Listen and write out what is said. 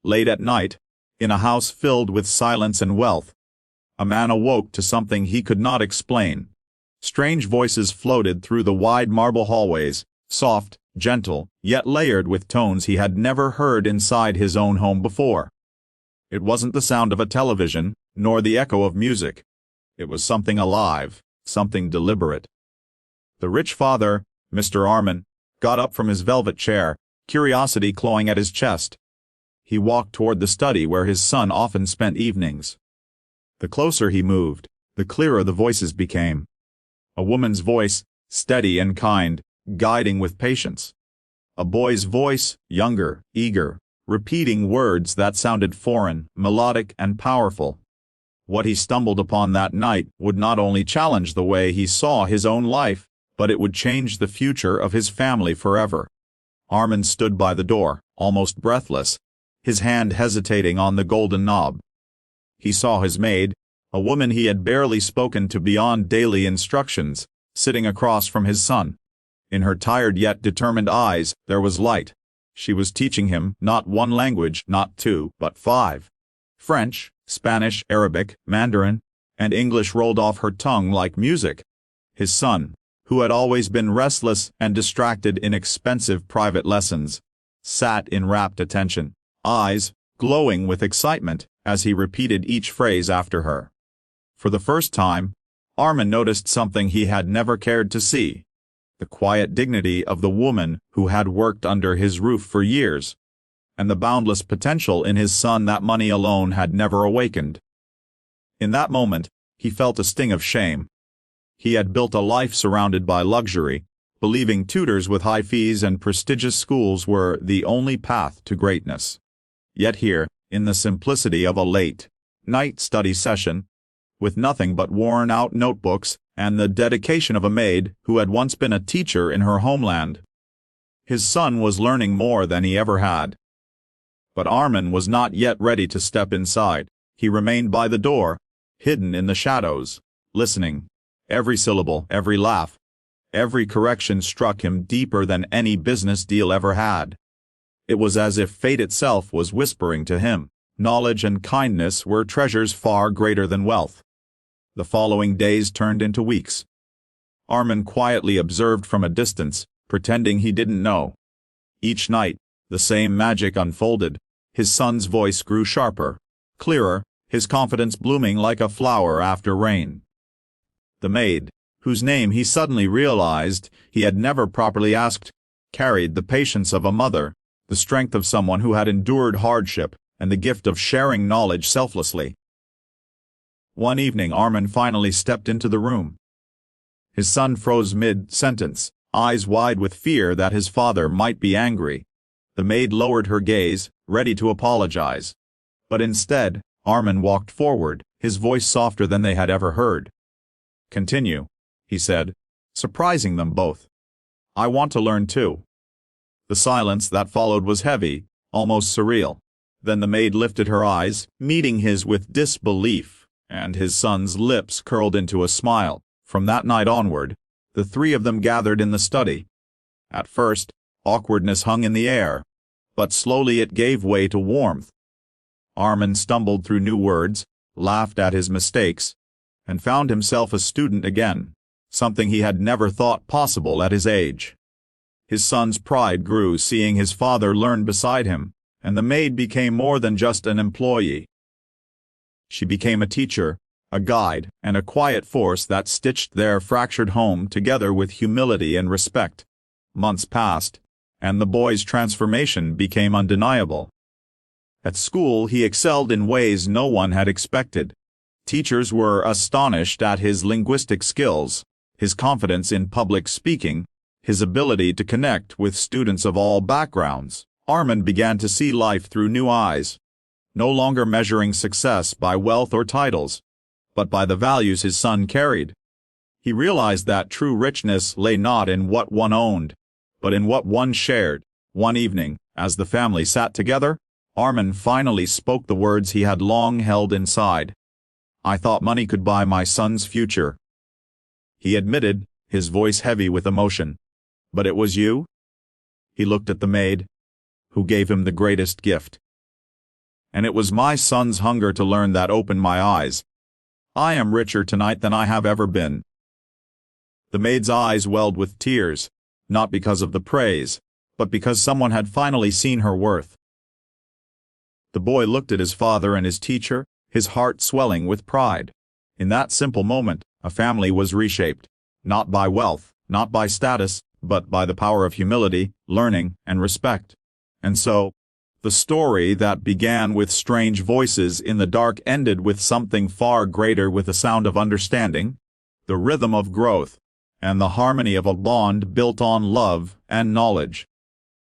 late at night, in a house filled with silence and wealth, a man awoke to something he could not explain. Strange voices floated through the wide marble hallways, soft, gentle, yet layered with tones he had never heard inside his own home before. It wasn't the sound of a television, nor the echo of music. It was something alive, something deliberate. The rich father, Mr. Armin, got up from his velvet chair, curiosity clawing at his chest. He walked toward the study where his son often spent evenings. The closer he moved, the clearer the voices became. A woman's voice, steady and kind, guiding with patience. A boy's voice, younger, eager, repeating words that sounded foreign, melodic and powerful. What he stumbled upon that night would not only challenge the way he saw his own life, but it would change the future of his family forever. Armin stood by the door, almost breathless, his hand hesitating on the golden knob. He saw his maid, a woman he had barely spoken to beyond daily instructions, sitting across from his son. In her tired yet determined eyes, there was light. She was teaching him not one language, not two, but 5. French, Spanish, Arabic, Mandarin, and English rolled off her tongue like music. His son, who had always been restless and distracted in expensive private lessons, sat in rapt attention, eyes glowing with excitement as he repeated each phrase after her. For the first time, Armin noticed something he had never cared to see: the quiet dignity of the woman who had worked under his roof for years, and the boundless potential in his son that money alone had never awakened. In that moment, he felt a sting of shame. He had built a life surrounded by luxury, believing tutors with high fees and prestigious schools were the only path to greatness. Yet here, in the simplicity of a late-night study session, with nothing but worn-out notebooks and the dedication of a maid who had once been a teacher in her homeland, his son was learning more than he ever had. But Armin was not yet ready to step inside. He remained by the door, hidden in the shadows, listening. Every syllable, every laugh, every correction struck him deeper than any business deal ever had. It was as if fate itself was whispering to him, knowledge and kindness were treasures far greater than wealth. The following days turned into weeks. Armin quietly observed from a distance, pretending he didn't know. Each night, the same magic unfolded. His son's voice grew sharper, clearer, his confidence blooming like a flower after rain. The maid, whose name he suddenly realized he had never properly asked, carried the patience of a mother, the strength of someone who had endured hardship, and the gift of sharing knowledge selflessly. One evening Armin finally stepped into the room. His son froze mid-sentence, eyes wide with fear that his father might be angry. The maid lowered her gaze, ready to apologize. But instead, Armin walked forward, his voice softer than they had ever heard. "Continue," he said, surprising them both. "I want to learn too." The silence that followed was heavy, almost surreal. Then the maid lifted her eyes, meeting his with disbelief, and his son's lips curled into a smile. From that night onward, the three of them gathered in the study. At first, awkwardness hung in the air, but slowly it gave way to warmth. Armin stumbled through new words, laughed at his mistakes, and found himself a student again, something he had never thought possible at his age. His son's pride grew seeing his father learn beside him, and the maid became more than just an employee. She became a teacher, a guide, and a quiet force that stitched their fractured home together with humility and respect. Months passed, and the boy's transformation became undeniable. At school he excelled in ways no one had expected. Teachers were astonished at his linguistic skills, his confidence in public speaking, his ability to connect with students of all backgrounds. Armin began to see life through new eyes, no longer measuring success by wealth or titles, but by the values his son carried. He realized that true richness lay not in what one owned, but in what one shared. One evening, as the family sat together, Armin finally spoke the words he had long held inside. "I thought money could buy my son's future," he admitted, his voice heavy with emotion. "But it was you?" He looked at the maid, who gave him the greatest gift. and it was my son's hunger to learn that opened my eyes. I am richer tonight than I have ever been." The maid's eyes welled with tears, not because of the praise, but because someone had finally seen her worth. The boy looked at his father and his teacher, his heart swelling with pride. In that simple moment, a family was reshaped, not by wealth, not by status, but by the power of humility, learning, and respect. And so, the story that began with strange voices in the dark ended with something far greater, with the sound of understanding, the rhythm of growth, and the harmony of a bond built on love and knowledge.